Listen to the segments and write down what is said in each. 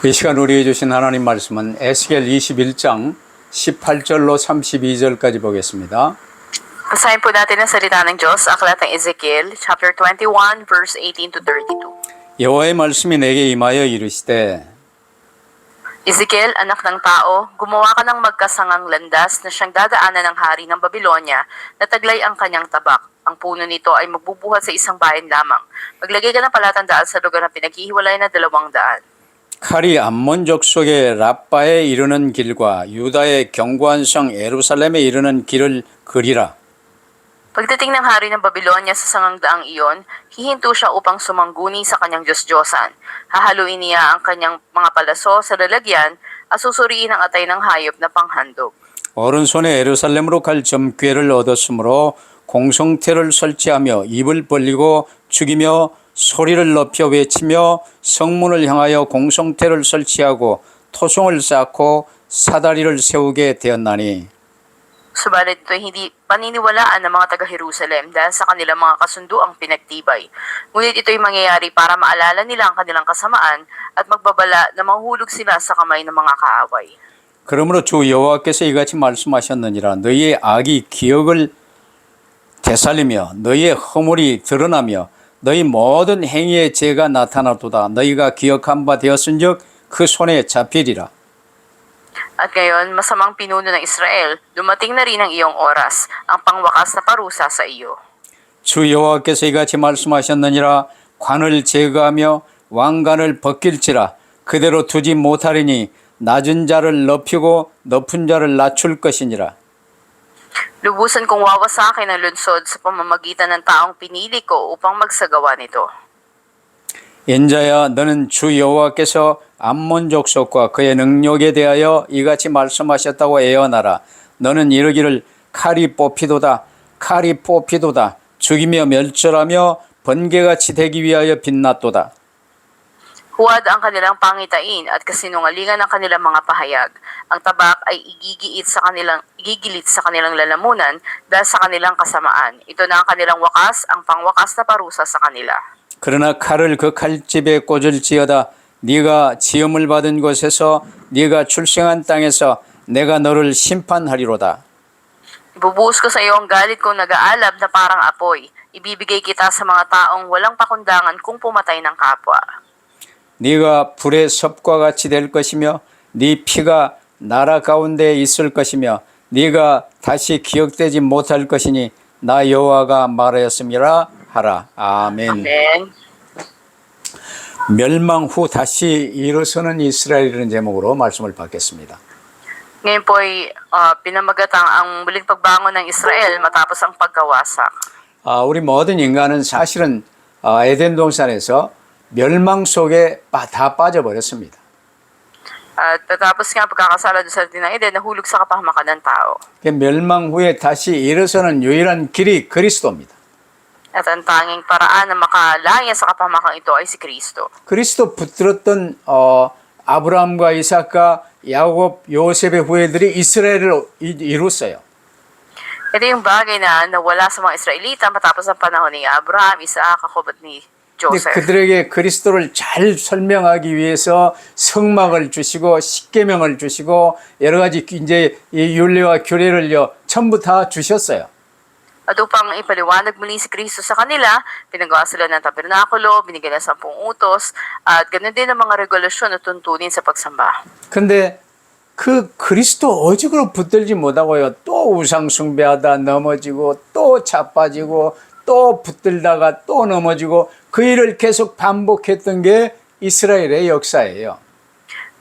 이 시간 우리에게 주신 하나님 말씀은 에스겔 21장 18절로 32절까지 보겠습니다. Basahin po natin ang salita ng Diyos sa aklat ng Ezekiel, chapter 21, verse 18 to 32. 여호와의 말씀이 내게 임하여 이르시되 Ezekiel, anak ng tao, gumawa ka ng magkasangang landas na siyang dadaanan ng hari ng Babylonia na taglay ang kanyang tabak. Ang puno nito ay magbubuhat sa isang bayan lamang. Maglagay ka ng palatandaan sa lugar na pinaghihiwalay na 200. 칼이 암몬 족속의 랍바에 이르는 길과 유다의 견고한 성 예루살렘에 이르는 길을 그리라. Pagdating ng hari ng Babylonia sa sangangdaang iyon, hihinto siya upang sumangguni sa kanyang Diyos-Diyosan. Hahaluin niya ang kanyang mga palaso sa lalagyan at susuriin ang atay ng hayop na panghandog. 오른손에 예루살렘으로 갈 점괘를 얻었으므로 공성태를 설치하며 입을 벌리고 죽이며 소리를 높여 외치며 성문을 향하여 공성태를 설치하고 토송을 쌓고 사다리를 세우게 되었나니 Subalit ito'y hindi paniniwalaan ng mga taga-Jerusalem dahil sa kanilang mga kasunduang pinagtibay. Ngunit ito'y mangyayari para maalala nila ang kanilang kasamaan at magbabala na mahuhulog sila sa kamay ng mga kaaway. 그러므로 주 여호와께서 이같이 말씀하셨느니라 너희의 악이 기억을 되살리며 너희의 허물이 드러나며 너희 모든 행위의 죄가 나타나도다 너희가 기억한 바 되었은즉 그 손에 잡히리라. At ngayon, masamang pinuno ng Israel, dumating na rin ang iyong oras, ang pangwakas na parusa sa iyo. 주 여호와께서 이같이 말씀하셨느니라 관을 제거하며 왕관을 벗길지라 그대로 두지 못하리니 낮은 자를 높이고 높은 자를 낮출 것이니라. Lubusan kong wawasakin ang lunsod sa pamamagitan ng taong pinili ko upang magsagawa nito. 인자야 너는 주 여호와께서 암몬 족속과 그의 능력에 대하여 이같이 말씀하셨다고 예언하라. 너는 이르기를 칼이 뽑히도다 죽이며 멸절하며 번개같이 되기 위하여 빛났도다. Huwad ang kanilang pangitain at kasinungalingan ng kanilang mga pahayag. Ang tabak ay igigilit sa kanilang lalamunan dahil sa kanilang kasamaan. Ito na ang kanilang wakas, ang pangwakas na parusa sa kanila. 그러나 칼을 그 칼집에 꽂을지어다 네가 지음을 받은 곳에서 네가 출생한 땅에서 내가 너를 심판하리로다. Ibubuhos ko sa iyo ang galit kong nag-aalab na parang apoy. Ibibigay kita sa mga taong walang pakundangan kung pumatay ng kapwa. 네가 불의 섭과 같이 될 것이며 네 피가 나라 가운데 있을 것이며 네가 다시 기억되지 못할 것이니 나 여호와가 말하였음이라 하라. 아멘. Amen. 멸망 후 다시 일어서는 이스라엘이라는 제목으로 말씀을 받겠습니다. Ngayon po ay pinamagatang ang muling pagbangon ng Israel matapos ang pagkawasak. 우리 모든 인간은 사실은 에덴 동산에서 멸망 속에 다 빠져버렸습니다. At patapos nga pagkakasala doon sa Tinang Eden, nahulog sa kapahamakan ng tao. 멸망 후에 다시 일어서는 유일한 길이 그리스도입니다. At ang tanging paraan na makalaya sa kapahamakang ito ay si Kristo. 그리스도 붙들었던 아브라함과 이삭과 야곱, 요셉의 후예들이 이스라엘을 이뤘어요. Ito yung bagay na nawala sa mga Israelita matapos ang panahon ni Abraham, Isaac, Jacob at ni 근데 Joseph. 그들에게 그리스도를 잘 설명하기 위해서 성막을 주시고 십계명을 주시고 여러 가지 이제 이 율례와 규례를요 전부 다 주셨어요. At upang ipaliwanag muli si Kristo sa kanila, pinagawa sila ng tabernakulo, binigyan ng 10 utos, at ganoon din ang mga regulasyon at tuntunin sa pagsamba. 근데 그 그리스도 오직으로 붙들지 못하고요 또 우상 숭배하다 넘어지고 또 자빠지고 또 붙들다가 또 넘어지고 그 일을 계속 반복했던 게 이스라엘의 역사예요.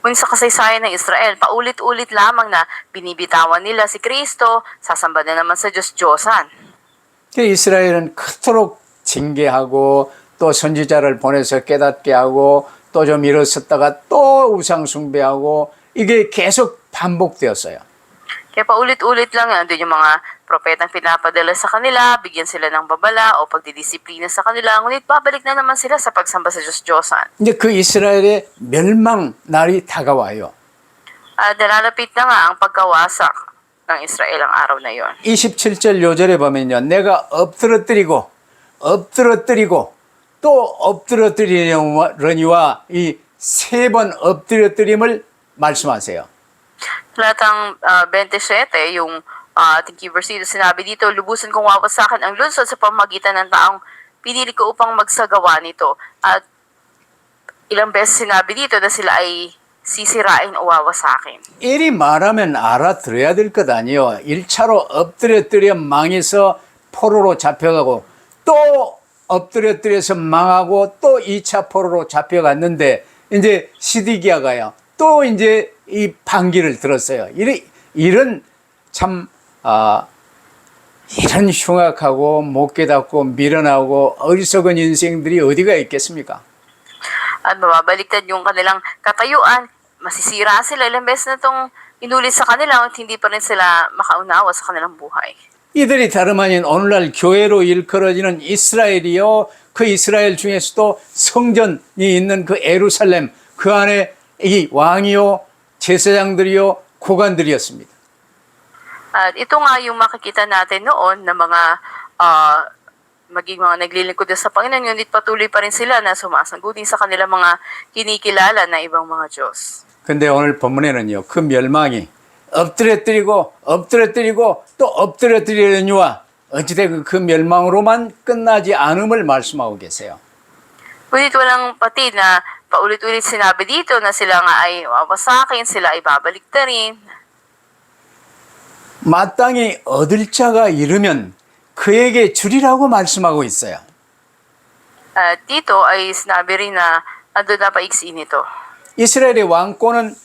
Kung sa kasaysayan ng Israel, paulit-ulit lamang na binibitawan nila si Kristo, sasamba na naman sa Diyos-Diyosan. 이스라엘은 그토록 징계하고 또 선지자를 보내서 깨닫게 하고 또 좀 일어섰다가 또 우상 숭배하고 이게 계속 반복되었어요. Kaya paulit-ulit lang yan, doon yung mga propetang pinapadala sa kanila, bigyan sila ng babala o pagdidisiplina sa kanila, ngunit babalik na naman sila sa pagsamba sa Diyos-Diyosan. 이제 그 이스라엘의 멸망 날이 다가와요. Nalalapit na nga ang pagkawasak ng Israel ang araw na yon. 27절 요절에 보면요. 내가 엎드러뜨리고 또 엎드러뜨리려니와 이 세 번 엎드려뜨림을 말씀하세요. Talatang 27, yung ating key verse dito, sinabi dito, lubusan kong wawasakan ang lungsod sa pamagitan ng taong pinili ko upang magsagawa nito. At ilang beses sinabi dito na sila ay sisirain o wawasakin. 이리 말하면 알아들어야 될 것 아니에요. 1차로 엎드려뜨려 망해서 포로로 잡혀가고 또 엎드려뜨려서 망하고 또 2차 포로로 잡혀갔는데 이제 시드기야가요. 또 이제 이 반기를 들었어요. 이런 참 이런 흉악하고 못 깨닫고 미련하고 어리석은 인생들이 어디가 있겠습니까? At mababaliktad yung kanilang katayuan, masisira sila. Ilang beses na itong inulit sa kanila at hindi pa rin sila makaunawa sa kanilang buhay. 이들이 다름 아닌 오늘날 교회로 일컬어지는 이스라엘이요. 그 이스라엘 중에서도 성전이 있는 그 예루살렘 그 안에 이 왕이요, 제사장들이요, 고관들이었습니다. At ito nga yung makikita natin noon na mga maging mga naglilingkod sa Panginoon, ngunit patuloy pa rin sila na sumasangguni sa kanilang mga kinikilala na ibang mga Diyos. 근데 오늘 본문에는요, 그 멸망이 엎드려뜨리고 또 엎드려뜨리려니와 어찌되건 그 멸망으로만 끝나지 않음을 말씀하고 계세요. Ngunit walang pati na paulit-ulit sinabi dito na sila nga ay wawasakin, sila ay babaliktarin. 마땅히 얻을 자가 이르면 그에게 주리라고 말씀하고 있어요. At dito ay sinabi rin na ando na paigsiin ito. 이스라엘의 왕권은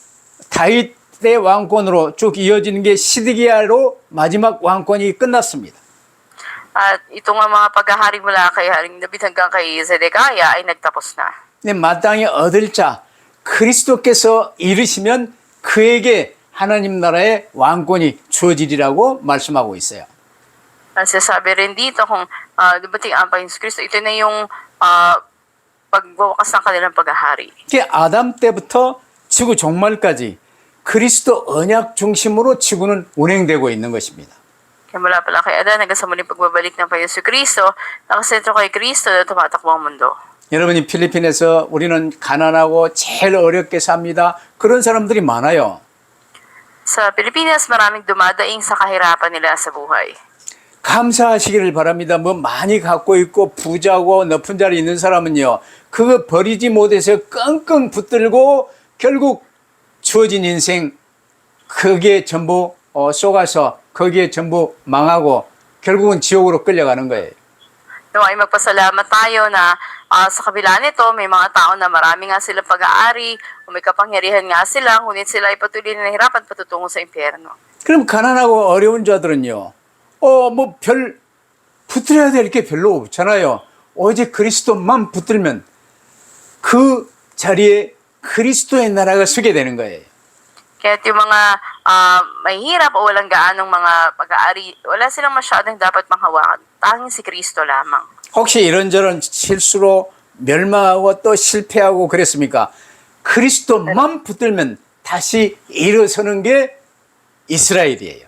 다윗의 왕권으로 쭉 이어지는 게 시드기야로 마지막 왕권이 끝났습니다. At ito nga mga paghahari mula kay Haring David hanggang kay Zedekiah ay nagtapos na. 근데 마땅히 얻을 자 그리스도께서 이르시면 그에게 하나님 나라의 왕권이 주어지리라고 말씀하고 있어요. At sasabi rin dito kung dumating ang Panginoon Kristo, ito na yung pagwawakas ng kanilang paghahari. 아담 때부터 지구 종말까지 그리스도 언약 중심으로 지구는 운행되고 있는 것입니다. Kaya mula pala kay Adan hanggang sa muling pagbabalik ng Panginoon Kristo, nakasentro kay Kristo na tumatakbo ang mundo. 여러분이 필리핀에서 우리는 가난하고 제일 어렵게 삽니다. 그런 사람들이 많아요. Sa Pilipinas, maraming dumadaing sa kahirapan nila sa buhay. 감사하시기를 바랍니다. 뭐 많이 갖고 있고 부자고 높은 자리에 있는 사람은요. 그거 버리지 못해서 끙끙 붙들고 결국 주어진 인생 거기에 전부 쏘가서 거기에 전부 망하고 결국은 지옥으로 끌려가는 거예요. Nawa ay magpasalamat tayo na sa kabila nito, may mga tao na marami nga silang pag-aari, o may kapangyarihan nga sila, ngunit sila ay patuloy na nahihirapan patutungo sa impyerno. 그럼 가난하고 어려운 자들은요. 뭐 별 붙들어야 될 게 별로 없잖아요. 오직 그리스도만 붙들면 그 자리에 그리스도의 나라가 서게 되는 거예요. Kaya yung mga mahihirap o walang gaanong mga pag-aari, wala silang masyadong dapat manghawakan. Tanging si Kristo lamang. 혹시 이런저런 실수로 멸망하고 또 실패하고 그랬습니까? 그리스도만 붙들면 다시 일어서는 게 이스라엘이에요.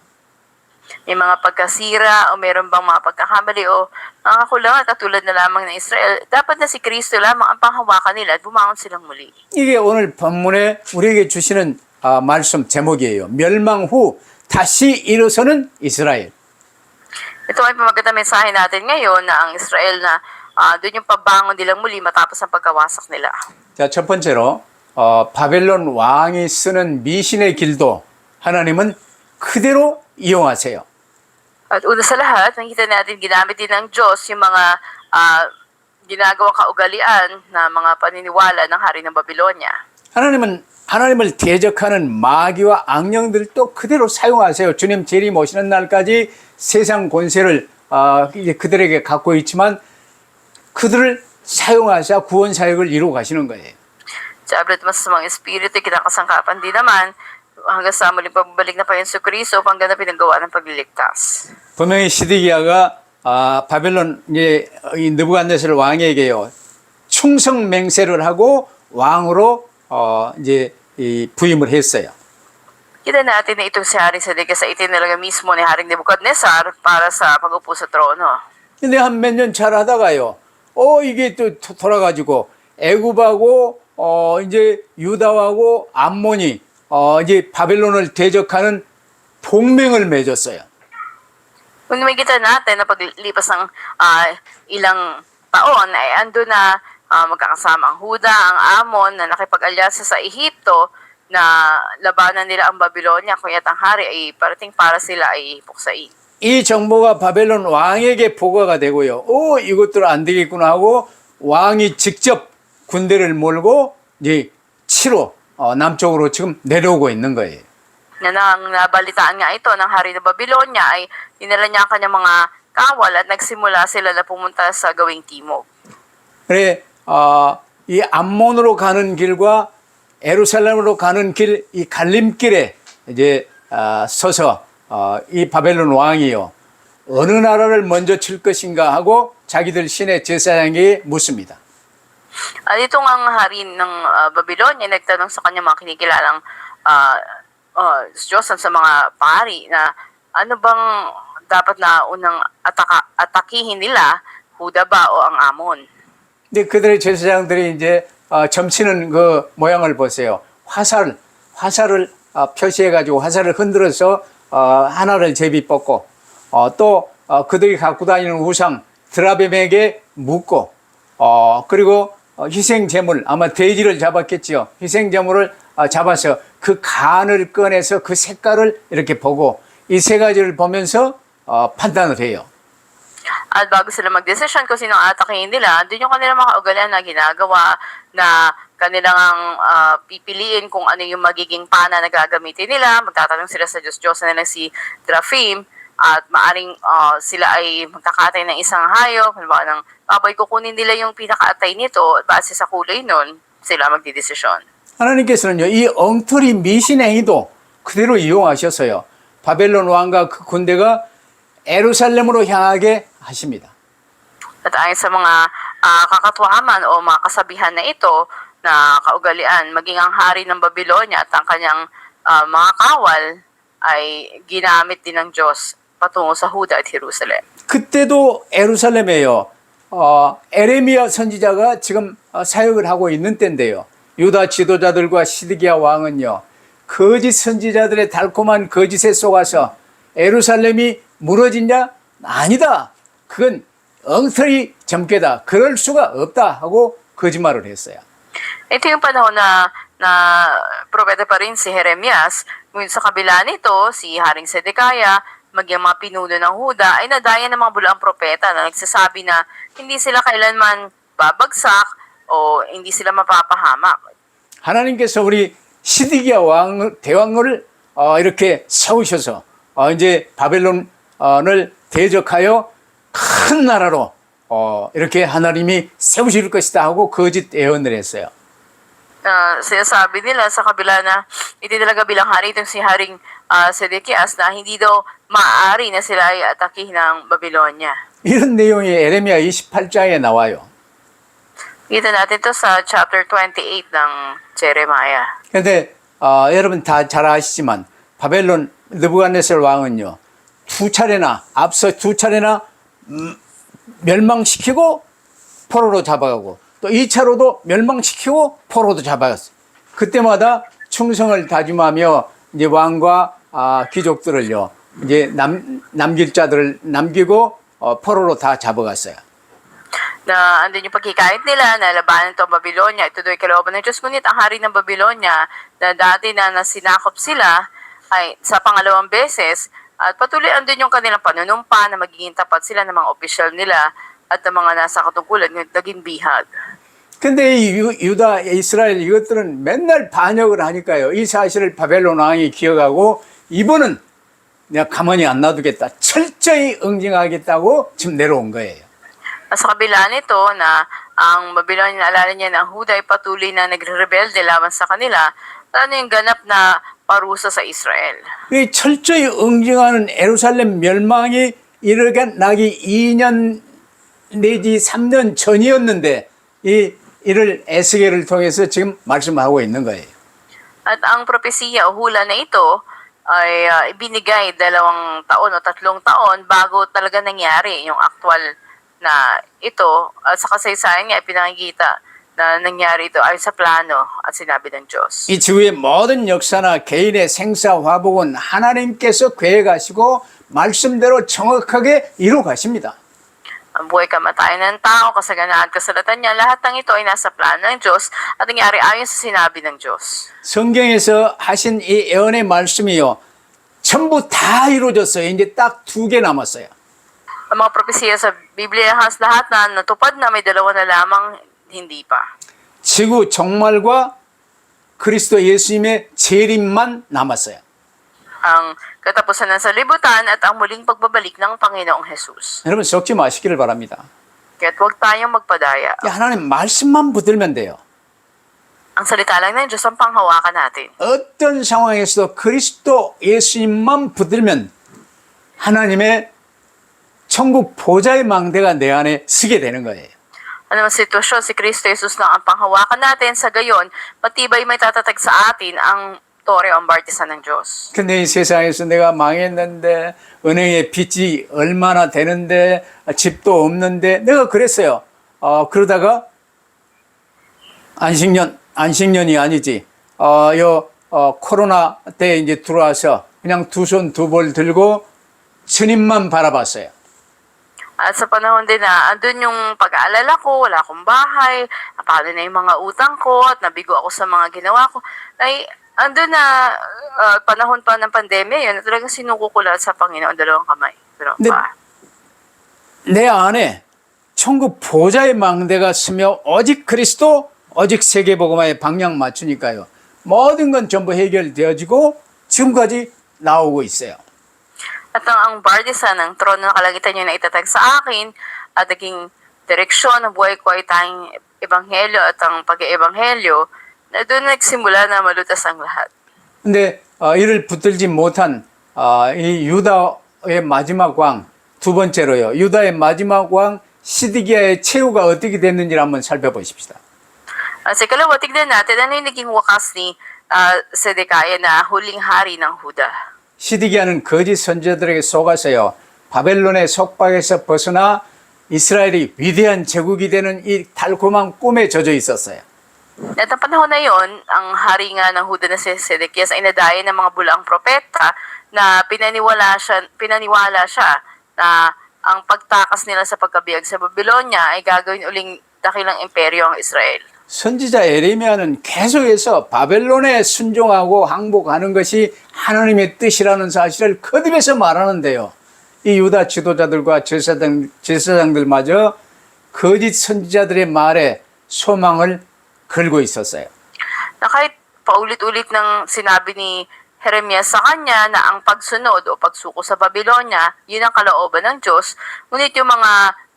May mga pagkasira o meron bang mga pagkakamali o mga kakulangan katulad na lamang ng Israel, dapat na si Kristo lamang ang panghawakan nila at bumangon silang muli. 이게 오늘 본문에 우리에게 주시는 말씀 제목이에요. 멸망 후 다시 일어서는 이스라엘. Ito ay pamagandang mensahe natin ngayon na ang Israel na doon yung pabangon nilang muli matapos ang pagkawasak nila. 자, 첫 번째로 바벨론 왕이 쓰는 미신의 길도 하나님은 그대로 이용하세요. At una sa lahat, nakita natin ginamit din ng Diyos yung mga ginagawang kaugalian na mga paniniwala ng hari ng Babylonia. 하나님을 대적하는 마귀와 악령들도 그대로 사용하세요. 주님 재림 오시는 날까지 세상 권세를 이제 그들에게 갖고 있지만 그들을 사용하셔 구원 사역을 이루어 가시는 거예요. Sa abot masamang espiritu, kinakasangkapan din naman hanggang sa muling pagbalik na Panginoon Kristo upang ganapin ang gawa ng pagliligtas. 분명히 시드기야가 바벨론 이제 이 느부갓네살 왕에게요 충성 맹세를 하고 왕으로 이제 부임을 했어요. Kita natin na itong si Haring Zedekiah sa itinalaga mismo ni Haring Nebuchadnezzar para sa pag-upo sa trono. 근데 한 몇 년 잘 하다가요. 이게 또 돌아가지고 애굽하고 이제 유다하고 암몬이 이제 바벨론을 대적하는 동맹을 맺었어요. Kung makikita natin na paglipas ng ilang taon ay ando na magkakasama ang Huda, ang Amon na nakipag-alyasa sa Ehipto na labanan nila ang Babylonia kung ang hari ay parating para sila ay puksain. 이 정보가 바벨론 왕에게 보고가 되고요. 이것들 안 되겠구나 하고 왕이 직접 군대를 몰고 이제 치로 남쪽으로 지금 내려오고 있는 거예요. Na nang nabalitaan nga ito ng hari ng Babylonia ay dinala niya ang kanyang mga kawal at nagsimula sila na pumunta sa gawing timog. 그래, 이 암몬으로 가는 길과 예루살렘으로 가는 길, 이 갈림길에 이제 서서 이 바벨론 왕이요 어느 나라를 먼저 칠 것인가 하고 자기들 신의 제사장에게 묻습니다. Dito nga ang hari ng Babylonia nagtanong sa kanyang mga kinikilalang Diyos sa mga pari na ano bang dapat na unang atakihin nila, Huda ba o ang Amon? 근데 그들의 제사장들이 이제 점치는 그 모양을 보세요. 화살을 표시해 가지고 화살을 흔들어서 하나를 제비 뽑고 또 그들이 갖고 다니는 우상 드라빔에게 묻고 그리고 희생 제물 아마 돼지를 잡았겠지요. 희생 제물을 잡아서 그 간을 꺼내서 그 색깔을 이렇게 보고 이 세 가지를 보면서 판단을 해요. At bago sila mag-desisyon kung sino ang atakihin nila, doon yung kanilang mga ugalian na ginagawa na kanilang pipiliin kung ano yung magiging pana na gagamitin nila. Magtatanong sila sa Diyos na nila si Drafim at maaring sila ay magkakatay ng isang hayop. Halimbawa ng baboy, kukunin nila yung pinakaatay nito at base sa kulay nun, sila magdidesisyon. 하나님께서는요, 이 엉터리 미신 행위도 그대로 이용하셔서요, 바벨론 왕과 그 군대가 예루살렘으로 향하게 하십니다. At ayon sa mga kakatuhaman o mga kasabihan na ito na kaugalian, maging ang hari ng Babylonia at ang kanyang mga kawal ay ginamit din ng Diyos patungo sa Huda at Jerusalem. 그때도 예루살렘에요, 에레미야 선지자가 지금 사역을 하고 있는 때인데요. 유다 지도자들과 시드기야 왕은요, 거짓 선지자들의 달콤한 거짓에 속아서 예루살렘이 무너지냐? 아니다. 그건 엉터리 점괘다. 그럴 수가 없다 하고 거짓말을 했어요. Ito yung panahon na propeta pa rin si Jeremias. Ngunit sa kabila nito, si Haring Sedekaya, maging mga pinuno ng Huda, ay nadaya ng mga bulaang propeta na nagsasabi na hindi sila kailanman babagsak o hindi sila mapapahamak. 하나님께서 우리 시드기야 대왕을 이렇게 세우셔서 이제 바벨론을 대적하여 큰 나라로 이렇게 하나님이 세우실 것이다 하고 거짓 예언을 했어요. Sinasabi nila sa kabila na ititalaga bilang hari itong si Haring Sedekias na hindi daw maaari na sila ay atakihin ng Babylonia. 이런 내용이 에레미야 28장에 나와요. Kita natin to sa chapter 28 ng Jeremiah. 그런데 여러분 다 잘 아시지만 바벨론 느부갓네살 왕은요, 앞서 두 차례나 멸망시키고 포로로 잡아가고 또 2차로도 멸망시키고 포로도 잡아갔어요. 그때마다 충성을 다짐하며 이제 왕과 귀족들을요, 이제 남길 자들을 남기고 포로로 다 잡아갔어요. Na andun yung pagkikait nila na labanan ito ang Babylonia. Ito do'y kalooban ng Diyos. Ngunit ang hari ng Babylonia na dati na nasinakop sila ay sa pangalawang beses at patuloy andun yung kanilang panunumpa na magiging tapat sila ng mga opisyal nila at ng mga nasa katungkulan ng naging bihag. 근데 이 유다, 이스라엘 이것들은 맨날 반역을 하니까요, 이 사실을 바벨론 왕이 기억하고 이번은 내가 가만히 안 놔두겠다, 철저히 응징하겠다고 지금 내려온 거예요. Sa kabila nito na ang Babylonia, naalala niya na ang Huda ay patuloy na nagre-rebelde laban sa kanila, ano yung ganap na parusa sa Israel. 이 철저히 응징하는 예루살렘 멸망이 일어나기 2년 내지 3년 전이었는데 이를 에스겔을 통해서 지금 말씀하고 있는 거예요. At ang propesiya o hula na ito ay ibinigay 2 taon o 3 taon bago talaga nangyari yung actual na ito. At sa kasaysayan niya, pinakikita na nangyari ito ayon sa plano at sinabi ng Diyos. 이 지구의 모든 역사나 개인의 생사 화복은 하나님께서 계획하시고 말씀대로 정확하게 이루 가십니다. Ang buhay kamatayan ng tao, kasaganaan, kasalatan niya, lahat ng ito ay nasa plano ng Diyos at nangyari ayon sa sinabi ng Diyos. 성경에서 하신 이 예언의 말씀이요, 전부 다 이루어졌어요. 이제 딱 2개 남았어요. Ang mga propesiya sa Biblia, lahat na natupad na, may dalawa na lamang hindi pa. 지구 종말과 그리스도 예수님의 재림만 남았어요. Ang katapusan ng salibutan at ang muling pagbabalik ng Panginoong Jesus. 여러분 속지 마시기를 바랍니다. Kaya't huwag tayong magpadaya. 하나님 말씀만 붙들면 돼요. Ang salita lang ng Diyos ang panghawakan natin. 어떤 상황에서도 그리스도 예수님만 붙들면 하나님의 천국 보좌의 망대가 내 안에 서게 되는 거예요. Anumang sitwasyon, si Kristo Jesus lang ang panghawakan natin. Sa gayon, matibay may tatatag sa atin ang tore o ang bartisan ng Diyos. 근데 이 세상에서 내가 망했는데 은행에 빚이 얼마나 되는데 집도 없는데 내가 그랬어요. 그러다가 안식년이 아니지. 코로나 때 이제 들어와서 그냥 두 손 두 볼 들고 주님만 바라봤어요. At sa panahon din na andun yung pag-aalala ko, wala akong bahay, paano na yung mga utang ko, at nabigo ako sa mga ginawa ko, ay andun na panahon pa ng pandemya yun, talagang sinuko ko lahat sa Panginoon, dalawang kamay. 네. 내 안에 천국 보좌의 망대가 스며 오직 그리스도, 오직 세계복음화의 방향 맞추니까요. 모든 건 전부 해결되어지고 지금까지 나오고 있어요. At ang bardisan ng trono ng kalangitan yun na itatag sa akin at naging direksyon ng buhay ko ay tayong ebanghelyo at ang pag-ebanghelyo na doon nagsimula na malutas ang lahat. 근데 이를 붙들지 못한 이 유다의 마지막 왕 두 번째로요. 유다의 마지막 왕 시드기야의 최후가 어떻게 됐는지를 한번 살펴보십시다. Sa ikalawa, tignan natin ano yung naging wakas ni Sedekiah na huling hari ng Huda. 시드기야는 거짓 선지자들에게 속아서요. 바벨론의 속박에서 벗어나 이스라엘이 위대한 제국이 되는 이 달콤한 꿈에 젖어 있었어요. At ang panahon na yon, ang hari nga ng Huda na si Sedekias ay nadaya ng mga bulaang propeta na pinaniwala siya na ang pagtakas nila sa pagkabiyag sa Babylonia ay gagawin uling dakilang imperyo ang Israel. 선지자 에레미야는 계속해서 바벨론에 순종하고 항복하는 것이 하나님의 뜻이라는 사실을 거듭해서 말하는데요. 이 유다 지도자들과 제사장들마저 거짓 선지자들의 말에 소망을 걸고 있었어요. Na kahit paulit-ulit ng sinabi ni Jeremias sa kanya na ang pagsunod o pagsuko sa Babylonia, yun ang kalooban ng Diyos, ngunit yung mga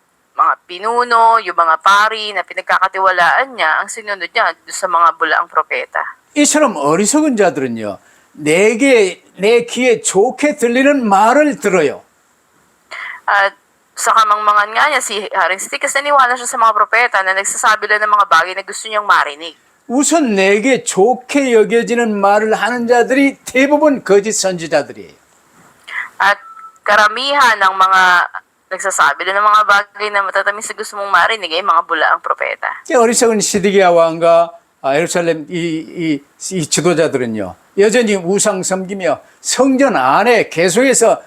pinuno, yung mga pari na pinagkakatiwalaan niya, ang sinunod niya sa mga bulaang propeta. 이처럼 어리석은 자들은요, 내 귀에 좋게 들리는 말을 들어요. At sa kamangmangan nga niya, si Haring Sidikas naniwala siya sa mga propeta na nagsasabi lang ng mga bagay na gusto niyang marinig. 우선 내게 좋게 여겨지는 말을 하는 자들이 대부분 거짓 선지자들이에요. At karamihan ng mga nagsasabi lang ng mga bagay na matatamis sa gusto mong marinig ay mga bulaang propeta. 어리석은 시드기야 왕과 예루살렘 이 지도자들은요, 여전히 우상 섬기며 성전 안에 계속해서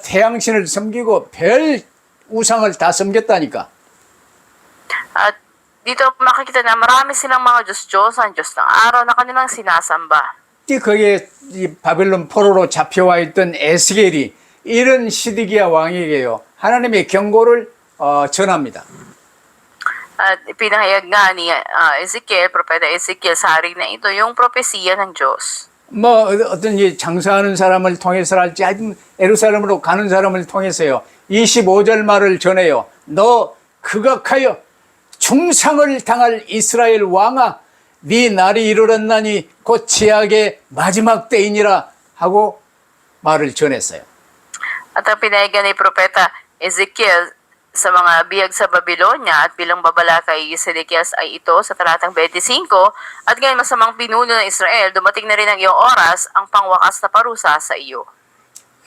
태양신을 섬기고 별 우상을 다 섬겼다니까. At dito makikita na marami silang mga Diyos-Diyos, ang Diyos ng araw na kanilang sinasamba. 거기에 이 바벨론 포로로 잡혀와 있던 에스겔이 이런 시드기야 왕에게요, 하나님의 경고를 전합니다. At ipinahayag nga ni Ezekiel, propeta Ezekiel sa hari na ito, yung propesiya ng Diyos. 어떤 장사하는 사람을 통해서랄지 하여튼 예루살렘으로 가는 사람을 통해서요, 25절 말을 전해요. 너 극악하여 중상을 당할 이스라엘 왕아, 네 날이 이르렀나니 곧 제약의 마지막 때이니라 하고 말을 전했어요. At ang pinayagan ni propeta Ezekiel sa mga biyag sa Babylonia at bilang babala kay Sedekias ay ito sa talatang 25, at ngayon masamang pinuno ng Israel, dumating na rin ang iyong oras, ang pangwakas na parusa sa iyo.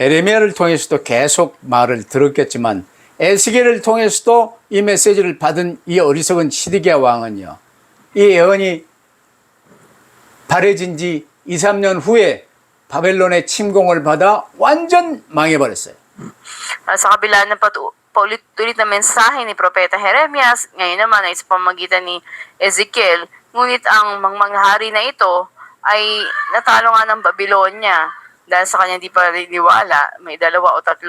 에레미야를 통해서도 계속 말을 들었겠지만 에스겔을 통해서도 이 메시지를 받은 이 어리석은 시드기야 왕은요, 이 예언이 발해진 지 2, 3년 후에 바벨론의 침공을 받아 완전 망해버렸어요. Sa kabila ng paulit-ulit na mensahe ni Propeta Jeremias, ngayon naman ay sa pamamagitan ni Ezekiel, ngunit ang manghari na ito ay natalo nga ng Babylonia dahil sa kanyang di paniniwala, may 2 o 3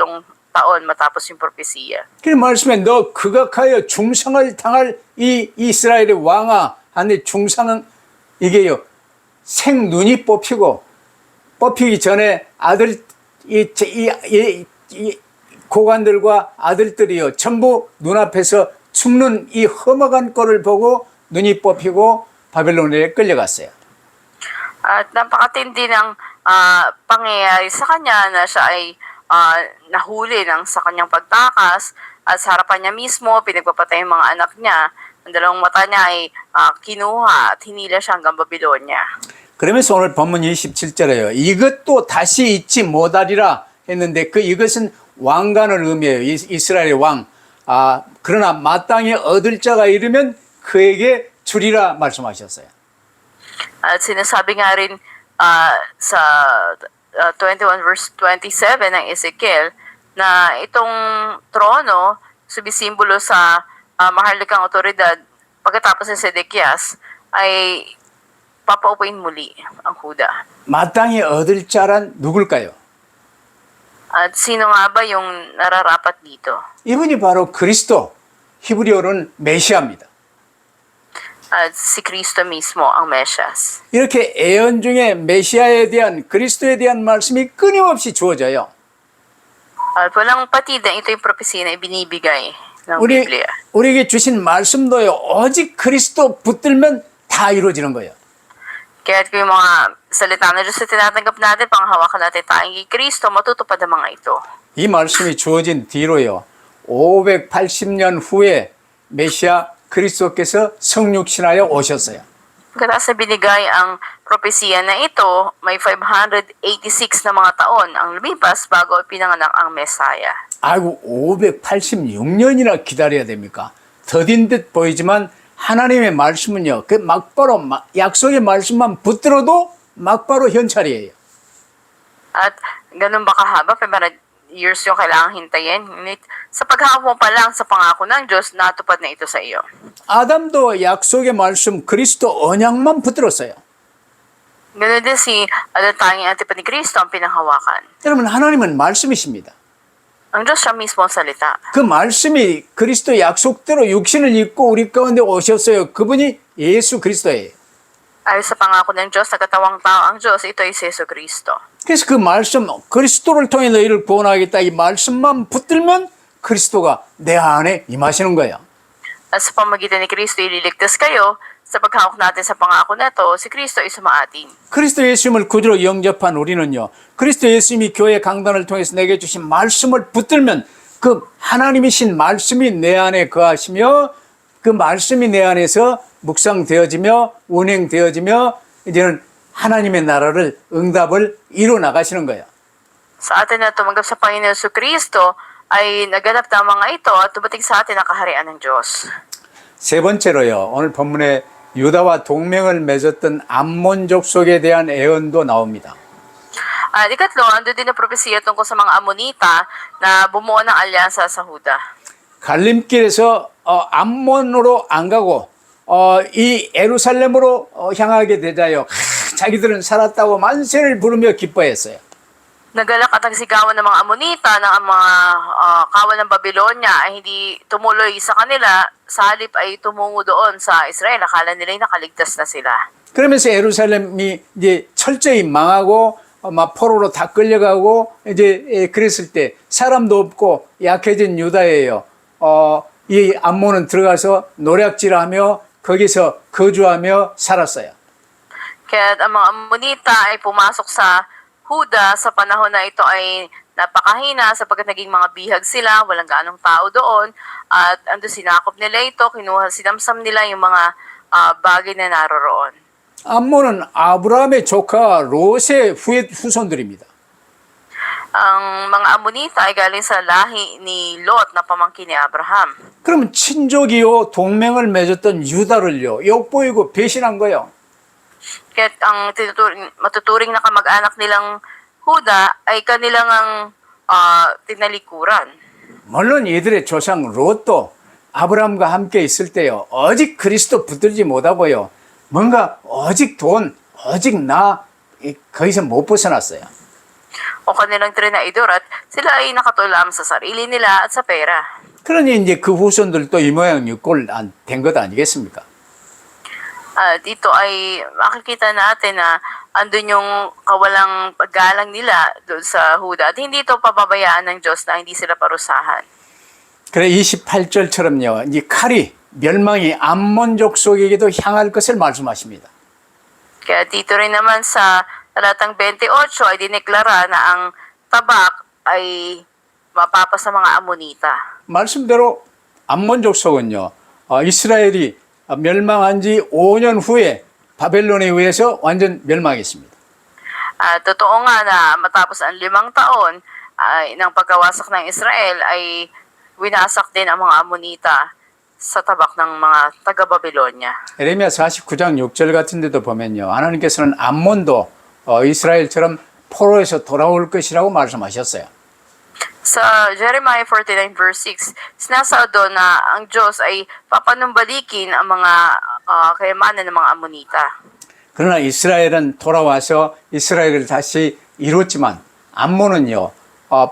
taon matapos yung propesiya. 그 말씀에 너 극악하여 중상을 당할 이 이스라엘의 왕아 하는데 중상은 이게요 생눈이 뽑히기 전에 아들 이 고관들과 아들들이요 전부 눈앞에서 죽는 이 험악한 꼴을 보고 눈이 뽑히고 바벨론에 끌려갔어요. At napakatindi ng pangyayari sa kanya na siya ay nahuli sa kanyang pagtakas at sa harapan niya mismo, pinagpapatay yung mga anak niya. Ang 2 mata niya ay kinuha at hinila siya hanggang Babylonia. 그러면서 오늘 본문 27절에요. 이것도 다시 잊지 못하리라 했는데 그 이것은 왕관을 의미해요. 이스라엘의 왕. 그러나 마땅히 얻을 자가 이르면 그에게 주리라 말씀하셨어요. At sinasabi nga rin sa 21 verse 27 ng Ezekiel na itong trono sumisimbolo sa maharlikang otoridad pagkatapos ni Sedekias ay papaupuin muli ang Huda. 마땅히 얻을 자란 누굴까요? At sino nga ba yung nararapat dito? 이분이 바로 그리스도, 히브리어로는 메시아입니다. At si Kristo mismo ang Mesyas. 이렇게 예언 중에 메시아에 대한 그리스도에 대한 말씀이 끊임없이 주어져요. At walang patid na ito yung propesya na ibinibigay ng Biblia. 우리에게 주신 말씀도요. 오직 그리스도 붙들면 다 이루어지는 거예요. Kaya kung yung mga salita na Diyos na tinatanggap natin, panghawakan natin tayong kay Kristo, matutupad ang mga ito. 이 말씀이 주어진 뒤로요. 580년 후에 메시아 그리스도께서 성육신하여 오셨어요. Pagkatapos na binigay ang propesiya na ito, may 586 na mga taon ang lumipas bago pinanganak ang Mesaya. 아이고 586년이나 기다려야 됩니까? 더딘 듯 보이지만 하나님의 말씀은요. 그 막바로 약속의 말씀만 붙들어도 막바로 현찰이에요. At ganun ba kahaba? 500 years yung kailangang hintayin. Ngunit sa paghawak mo pa lang sa pangako ng Diyos, natupad na ito sa iyo. 아담도 약속의 말씀 그리스도 언약만 붙들었어요. Ganun din si tanging antipad ni Kristo ang pinanghawakan. 여러분 하나님은 말씀이십니다. Ang Diyos siya mismo ang salita. 그 말씀이 그리스도 약속대로 육신을 입고 우리 가운데 오셨어요. 그분이 예수 그리스도예요. Ayon sa pangako ng Diyos, nagkatawang tao ang Diyos, ito ay si Yesu Kristo. 그래서 그 말씀 그리스도를 통해 너희를 구원하겠다 이 말씀만 붙들면 그리스도가 내 안에 임하시는 거예요. At sa pamagitan ni Kristo, ililigtas kayo. Sa paghawak natin sa pangako na ito, si Kristo ay sumaatin. 그리스도 예수님을 구주로 영접한 우리는요. 그리스도 예수님이 교회 강단을 통해서 내게 주신 말씀을 붙들면 그 하나님이신 말씀이 내 안에 거하시며 그 말씀이 내 안에서 묵상되어지며 운행되어지며 이제는 하나님의 나라를 응답을 이뤄 나가시는 거예요. Sa atin na tumanggap sa Panginoon Yesu Kristo ay naganap na mga ito at tumating sa atin ang kaharian ng Diyos. 세 번째로요. 오늘 본문에 유다와 동맹을 맺었던 암몬 족속에 대한 예언도 나옵니다. At ikatlo, ando din na propesiya tungkol sa mga Amonita na bumuo ng alyansa sa Huda. 갈림길에서 암몬으로 안 가고 이 예루살렘으로 향하게 되자요. 자기들은 살았다고 만세를 부르며 기뻐했어요. Nagalak at nagsigawan ng mga Amonita na ang mga kawan ng Babylonia ay hindi tumuloy sa kanila, sa halip ay tumungo doon sa Israel. Akala nila ay nakaligtas na sila. 그러면서 예루살렘이 이제 철저히 망하고 막 포로로 다 끌려가고 이제 그랬을 때 사람도 없고 약해진 유다예요. 이 암몬은 들어가서 노략질하며 거기서 거주하며 살았어요. Kaya ang mga Amonita ay pumasok sa Huda sa panahon na ito ay napakahina sapagkat naging mga bihag sila, walang gaanong tao doon at ando sinakop nila ito, sinamsam nila yung mga bagay na naroroon. 암몬은 아브라함의 조카 롯의 후손들입니다. Ang mga Amonita ay galing sa lahi ni Lot na pamangkin ni Abraham. 그러면 친족이요 동맹을 맺었던 유다를요 욕보이고 배신한 거예요. Kaya ang matuturing na kamag-anak nilang Huda ay kanilang ang tinalikuran. 물론 이들의 조상 롯도 아브라함과 함께 있을 때요 오직 그리스도 붙들지 못하고요 뭔가 오직 돈 오직 나 거기서 못 벗어났어요. O kanilang trinaidor at sila ay nakatulam sa sarili nila at sa pera. 그러니 이제 그 후손들도 이 모양 육골 된 것 아니겠습니까? At ito ay makikita natin na andun yung kawalang paggalang nila doon sa Huda. At hindi ito pababayaan ng Diyos na hindi sila parusahan. 그래 28절처럼요. 이 칼이 멸망이 암몬족 속에게도 향할 것을 말씀하십니다. Kaya dito rin naman sa talatang 28 ay dineklara na ang tabak ay mapapa sa mga Amonita. 말씀대로 암몬족 속은요. 이스라엘이 멸망한 지 5년 후에 바벨론에 의해서 완전 멸망했습니다. Totoo nga na matapos ang 5 taon ay ng pagkawasak ng Israel ay winasak din ang mga Amonita sa tabak ng mga taga-Babylonia. 에레미야 49장 6절 같은 데도 보면요. 하나님께서는 암몬도 이스라엘처럼 포로에서 돌아올 것이라고 말씀하셨어요. Sa Jeremiah 49 verse 6, sinasaad doon na ang Diyos ay papanumbalikin ang mga kayamanan ng mga Amonita. 그러나 이스라엘은 돌아와서 이스라엘을 다시 이뤘지만 암몬은요.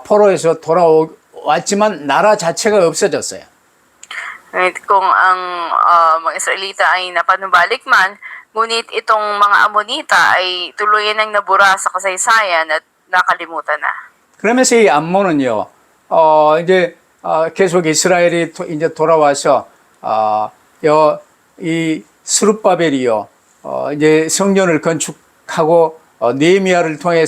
포로에서 돌아왔지만 나라 자체가 없어졌어요. Kung ang mga Israelita ay napanumbalik man, ngunit itong mga Amonita ay tuluyan ng nabura sa kasaysayan at nakalimutan na. 그러면서 이 암몬은요, 이제 계속 이스라엘이 이제 돌아와서 이 스룹바벨이요, 이제 성전을 건축하고 느헤미야를 통해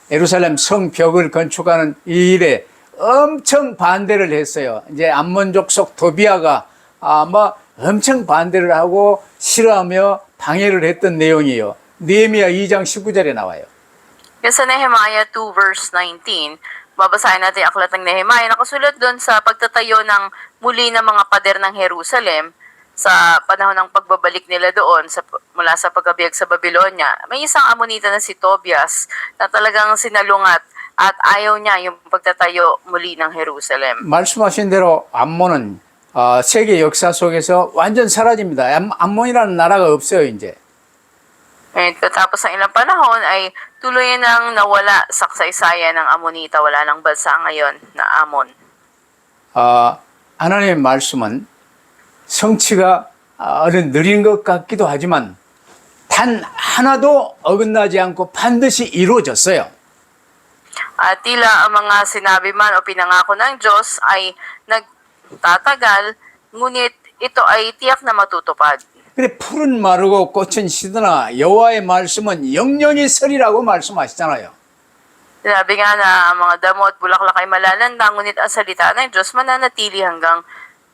예루살렘 성벽을 건축하는 이 일에 엄청 반대를 했어요. 이제 암몬족 속 도비아가 엄청 반대를 하고 싫어하며 방해를 했던 내용이에요. 느헤미야 2장 19절에 나와요. Sa Nehemiah 2 verse 19, babasahin natin ang aklat ng Nehemiah. Nakasulat doon sa pagtatayo ng muli ng mga pader ng Jerusalem sa panahon ng pagbabalik nila doon mula sa pagkabiyag sa Babylonia. May isang Amonita na si Tobias na talagang sinalungat at ayaw niya yung pagtatayo muli ng Jerusalem. 말씀하신 대로 암몬은 세계 역사 속에서 완전 사라집니다. 암몬이라는 나라가 없어요, 이제. At katapos ng ilang panahon ay tuloy nang nawala sa kasaysayan ng Amonita. Wala ng bansa ngayon na Amon. 하나님의 말씀은 성취가 느린 것 같기도 하지만 단 하나도 어긋나지 않고 반드시 이루어졌어요. At tila ang mga sinabi man o pinangako ng Diyos ay nagtatagal, ngunit ito ay tiyak na matutupad. 그래 풀은 마르고 꽃은 시드나 여호와의 말씀은 영영이 서리라고 말씀하시잖아요. Sinabi nga na ang mga damo at bulaklak ay malalanda, ngunit ang salita ng Diyos mananatili hanggang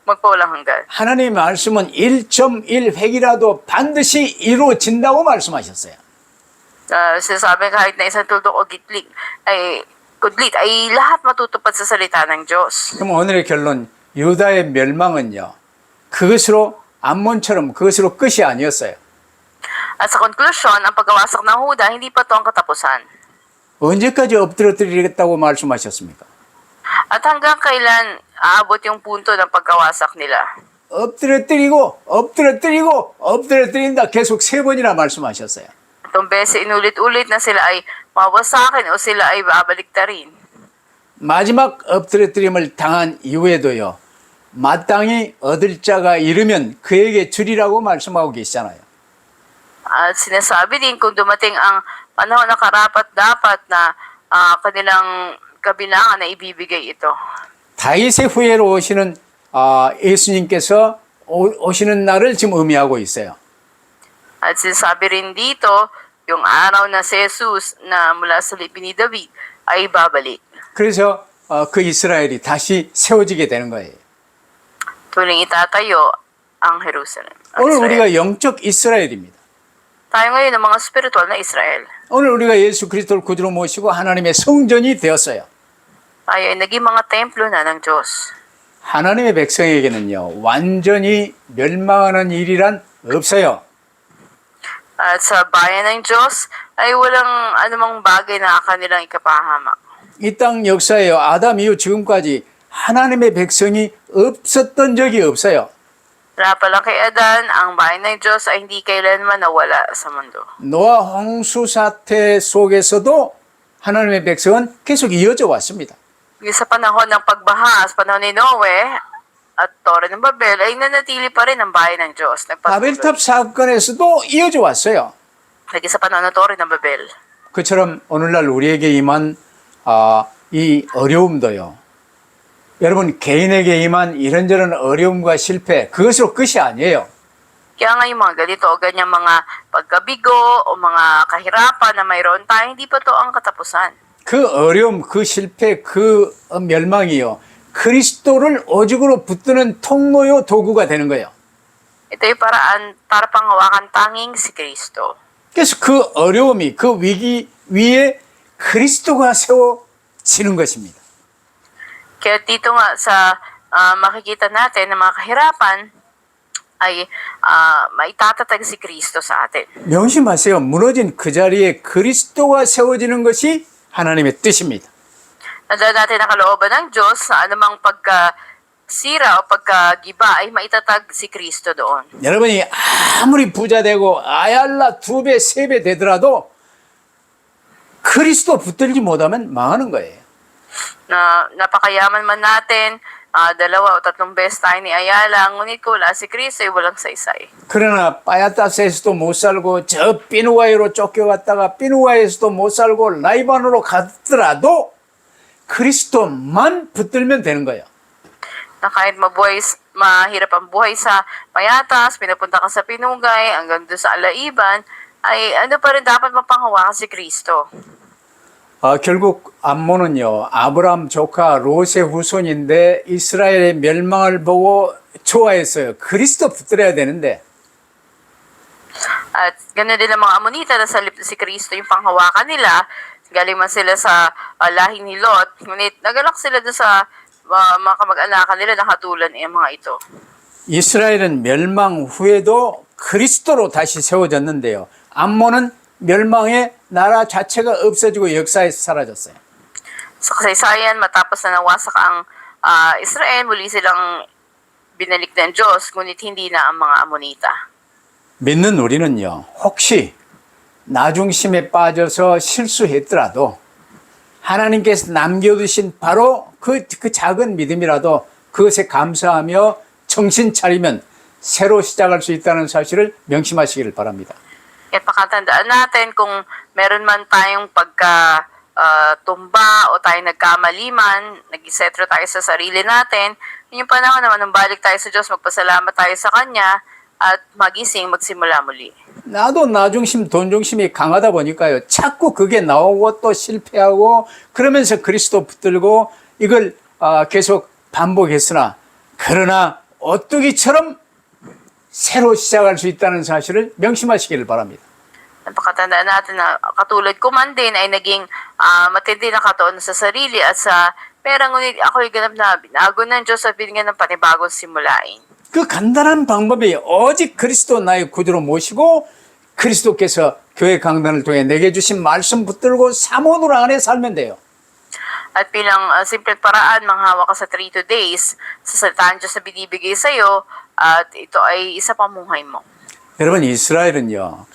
magpaulang hanggan. 하나님의 말씀은 1.1획이라도 반드시 이루어진다고 말씀하셨어요. Sinasabi kahit na isang tuldok o kudlit ay lahat matutupad sa salita ng Diyos. 그럼 오늘의 결론 유다의 멸망은요. 그것으로 암몬처럼 그것으로 끝이 아니었어요. At sa konklusyon, ang pagkawasak ng Huda, hindi pa ito ang katapusan. 언제까지 엎드려뜨리겠다고 말씀하셨습니까? At hanggang kailan aabot yung punto ng pagkawasak nila? 엎드려뜨린다 계속 3번이나 말씀하셨어요. Itong beses inulit-ulit na sila ay mawasakin o sila ay babaliktarin. 마지막 엎드려뜨림을 당한 이후에도요. 마땅히 얻을 자가 이르면 그에게 주리라고 말씀하고 계시잖아요. At sinasabi din kung dumating ang panahon na karapat-dapat na kanilang kabilangan na ibibigay ito. 다윗의 후예로 오시는 예수님께서 오시는 날을 지금 의미하고 있어요. At sinasabi rin dito, yung araw na si Jesus na mula sa lipi ni David ay babalik. 그래서 그 이스라엘이 다시 세워지게 되는 거예요. Tuling itatayo ang Jerusalem. Ang 오늘 Israel. 우리가 영적 이스라엘입니다. Tayo ngayon ng mga spiritual na Israel. 오늘 우리가 예수 그리스도를 구주로 모시고 하나님의 성전이 되었어요. Tayo ay naging mga templo na ng Diyos. 하나님의 백성에게는요, 완전히 멸망하는 일이란 없어요. At sa bayan ng Diyos ay walang anumang bagay na kanilang ikapahamak. 이 땅 역사에요, 아담 이후 지금까지 하나님의 백성이 없었던 적이 없어요. Kaya pala kay Adan, ang bayan ng Diyos ay hindi kailanman nawala sa mundo. 노아 홍수 사태 속에서도 하나님의 백성은 계속 이어져 왔습니다. Sa panahon ng pagbaha, sa panahon ni Noe at Tore ng Babel, ay nanatili pa rin ang bayan ng Diyos. 바벨탑 사건에서도 이어져 왔어요. Lagi sa panahon ng Tore ng Babel. 그처럼 오늘날 우리에게 임한 이 어려움도요. 여러분 개인에게 임한 이런저런 어려움과 실패 그것으로 끝이 아니에요. Kaya nga yung mga ganito o ganyang mga pagkabigo o mga kahirapan na mayroon tayo, hindi pa to ang katapusan. 그 어려움, 그 실패, 그 멸망이요. 그리스도를 오직으로 붙드는 통로요 도구가 되는 거예요. Ito yung paraan para panghawakan tanging si Kristo. 그래서 그 어려움이 그 위기 위에 그리스도가 세워지는 것입니다. Kaya dito nga sa makikita natin na mga kahirapan ay maitatatag si Kristo sa atin. 명심하세요. 무너진 그 자리에 그리스도가 세워지는 것이 하나님의 뜻입니다. Nandiyan natin ang kalooban ng Diyos sa anumang pagkasira o pagkagiba ay maitatag si Kristo doon. 여러분이 아무리 부자 되고 아얄라 2배, 3배 되더라도 그리스도 붙들지 못하면 망하는 거예요. Na napakayaman man natin, 2 o 3 beses tayo ni Ayala, ngunit kung wala si Kristo ay walang saysay. 그러나 바야타스에서도 못 살고 저 비누와이로 쫓겨갔다가 비누와이에서도 못 살고 라이반으로 갔더라도 그리스도만 붙들면 되는 거예요. Na kahit mahirap ang buhay sa Payatas, pinapunta ka sa Pinugay, hanggang doon sa Alaiban, ay ano pa rin dapat mapanghawakan si Kristo. 결국 암몬은요, 아브라함 조카 롯의 후손인데 이스라엘의 멸망을 보고 좋아했어요. 그리스도 붙들어야 되는데. At ganoon din ang mga Amonita na si Kristo yung panghawakan nila. Galing man sila sa lahi ni Lot. Ngunit nagalak sila doon sa mga kamag-anakan nila na katulad ng mga ito. 이스라엘은 멸망 후에도 그리스도로 다시 세워졌는데요. 암몬은 멸망의 나라 자체가 없어지고 역사에서 사라졌어요. Sa kasaysayan, matapos na nawasak ang Israel, muli silang binalik ng Diyos, ngunit hindi na ang mga Amonita. 믿는 우리는요, 혹시 나중심에 빠져서 실수했더라도 하나님께서 남겨두신 바로 그 작은 믿음이라도 그것에 감사하며 정신 차리면 새로 시작할 수 있다는 사실을 명심하시기를 바랍니다. At pakatandaan natin kung meron man tayong tumba o tayo nagkamali man, nag-isetro tayo sa sarili natin, yung panahon naman nung balik tayo sa Diyos, magpasalamat tayo sa Kanya at magising, magsimula muli. 나도 나중심, 돈중심이 강하다 보니까요. 자꾸 그게 나오고 또 실패하고 그러면서 그리스도 붙들고 이걸 계속 반복했으나 그러나 오뚜기처럼 새로 시작할 수 있다는 사실을 명심하시기를 바랍니다. Napakatandaan natin na katulad ko man din ay naging matindi na katoon sa sarili at sa pera, ngunit ako'y ganap na binago ng Diyos at binigyan ng panibagong simulain. 그 간단한 방법이 오직 그리스도 나의 구주로 모시고 그리스도께서 교회 강단을 통해 내게 주신 말씀 붙들고 사모노라 안에 살면 돼요. At bilang simpleng paraan, manghawa ka sa 3 days sa salita ng Diyos na binibigay sa iyo, at ito ay isa pang muhay mo. 여러분 이스라엘은요.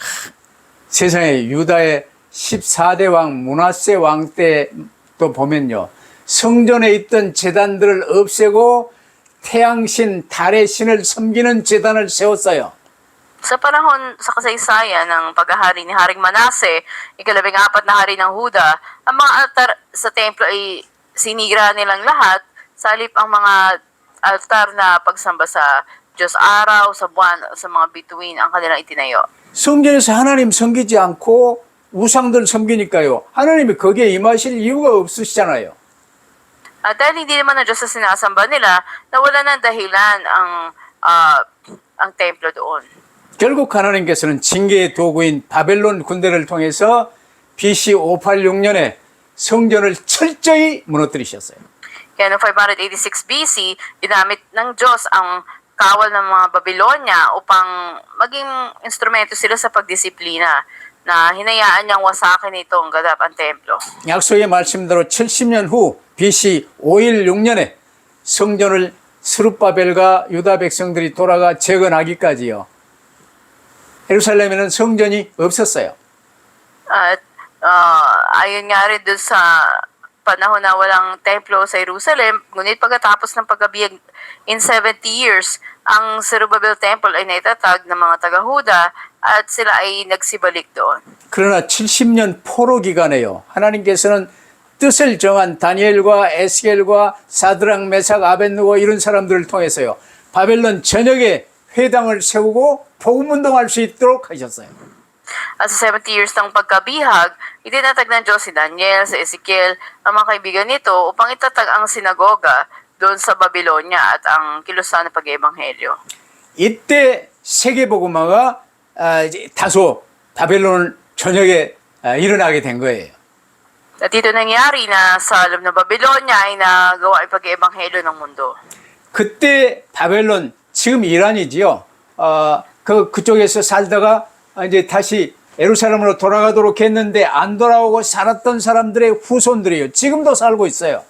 세상에 유다의 14대 왕 므낫세 왕 때도 보면요. 성전에 있던 제단들을 없애고 태양신, 달의 신을 섬기는 제단을 세웠어요. Sa panahon sa kasaysayan ng paghahari ni Haring Manase, 14 na hari ng Huda, ang mga altar sa templo ay sinira nilang lahat, salip ang mga altar na pagsamba sa Diyos araw, sa buwan, sa mga bituin ang kanilang itinayo. 성전에서 하나님 섬기지 않고 우상들 섬기니까요. 하나님이 거기에 임하실 이유가 없으시잖아요. At dahil hindi naman ang Diyos sa sinasamba nila, nawala ng dahilan ang templo doon. 결국 하나님께서는 징계의 도구인 바벨론 군대를 통해서 BC 586년에 성전을 철저히 munotrisyasaya. Kaya noong 586 BC, ginamit ng Diyos ang kawal ng mga Babylonia upang maging instrumento sila sa pagdisiplina na hinayaan niyang wasakin ito ang ganap ang templo. 약속의 말씀대로 70년 후 BC 516년에 성전을 스룹바벨과 유다 백성들이 돌아가 재건하기까지요. 예루살렘에는 성전이 없었어요. At ayon nga rin dun sa panahon na walang templo sa Jerusalem, ngunit pagkatapos ng pagkabiyag in 70 years, ang Zerubbabel Temple ay naitatag ng mga taga-Huda at sila ay nagsibalik doon. 그러나 70년 포로 기간에요. 하나님께서는 뜻을 정한 다니엘과 에스겔과 사드락, 메삭, 아벳느고 이런 사람들을 통해서요. 바벨론 전역에 회당을 세우고 복음 운동할 수 있도록 하셨어요. At sa 70 years ng pagkabihag, itinatag ng Diyos si Daniel, si Ezekiel, ang mga kaibigan nito upang itatag ang sinagoga doon sa Babylonia at ang kilusan ng pag-ebanghelyo. 이때 세계복음화가 다소 바벨론 전역에 일어나게 된 거예요. At dito nangyari na sa alam ng Babylonia ay nagawa ang pag-ebanghelyo ng mundo. 그때 바벨론, 지금 이란이지요. 그쪽에서 살다가 이제 다시 예루살렘으로 돌아가도록 했는데 안 돌아오고 살았던 사람들의 후손들이요. 지금도 살고 있어요.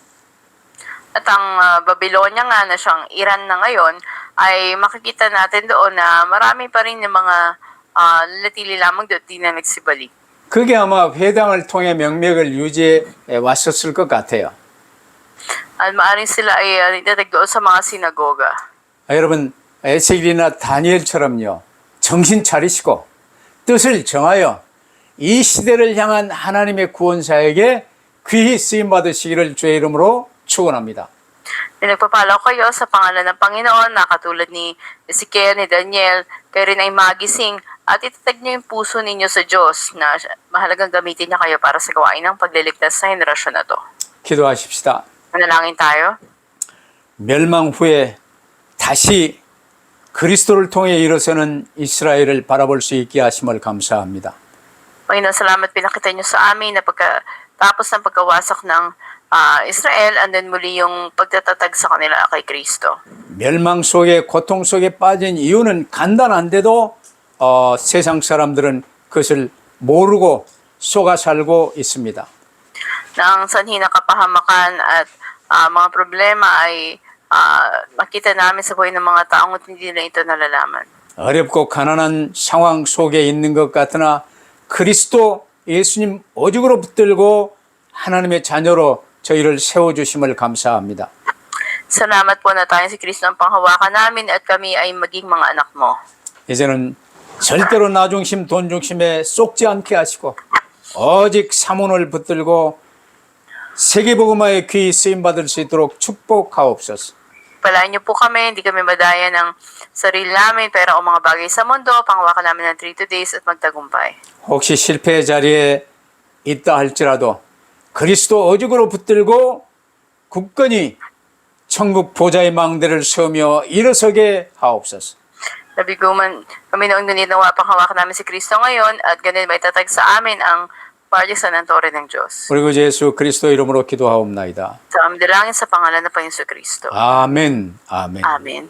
At ang Babylonia nga na siyang Iran na ngayon ay makikita natin doon na marami pa rin yung mga natili lamang doon di na nagsibalik. 그게 아마 회당을 통해 명맥을 유지해 왔었을 것 같아요. At maaaring sila ay itatag doon sa mga sinagoga. 여러분, 에스겔이나 다니엘처럼요. 정신 차리시고 뜻을 정하여 이 시대를 향한 하나님의 구원사에게 귀히 쓰임 받으시기를 주의 이름으로 축원합니다. Nagpapalaw kayo sa pangalan ng Panginoon na katulad ni Ezekiel, ni Daniel, kayo rin ay magising at itatag niyo yung puso ninyo sa Diyos na mahalagang gamitin niya kayo para sa gawain ng pagliligtas sa henerasyon na to. 기도하십시다. Manalangin tayo. 멸망 후에 다시 그리스도를 통해 일어서는 이스라엘을 바라볼 수 있게 하심을 감사합니다. Panginoon, salamat pinakita niyo sa amin na pagkatapos ng pagkawasak ng Israel, andun muli yung pagtatatag sa kanila kay Kristo. 멸망 속에 고통 속에 빠진 이유는 간단한데도 세상 사람들은 그것을 모르고 속아 살고 있습니다. Na ang sanhi na kapahamakan at mga problema ay makita namin sa buhay ng mga taong hindi na ito nalalaman. 어렵고 가난한 상황 속에 있는 것 같으나 그리스도 예수님 오직으로 붙들고 하나님의 자녀로 저희를 세워주심을 감사합니다. Salamat po na tayo si Kristo ang panghawakan namin at kami ay maging mga anak mo. 이제는 절대로 나 중심, 돈 중심에 쏙지 않게 하시고 오직 사문을 붙들고 세계복음화의 귀히 쓰임받을 수 있도록 축복하옵소서. Palain niyo po kami, hindi kami madaya ng sarili namin, pero ang mga bagay sa mundo, panghawakan namin ng 3 days at magtagumpay. 혹시 실패의 자리에 있다 할지라도 그리스도 오직으로 붙들고 굳건히 천국 보좌의 망대를 서며 일어서게 하옵소서. Nabigo man kami noong nuninawa panghawakan namin si Kristo ngayon at ganun may tatag sa amin ang pardisan ng tore ng Diyos. 우리 구 예수 그리스도 이름으로 기도하옵나이다. Sa aming dalangin sa pangalan ng Panginoon Kristo. 아멘. 아멘. Amen.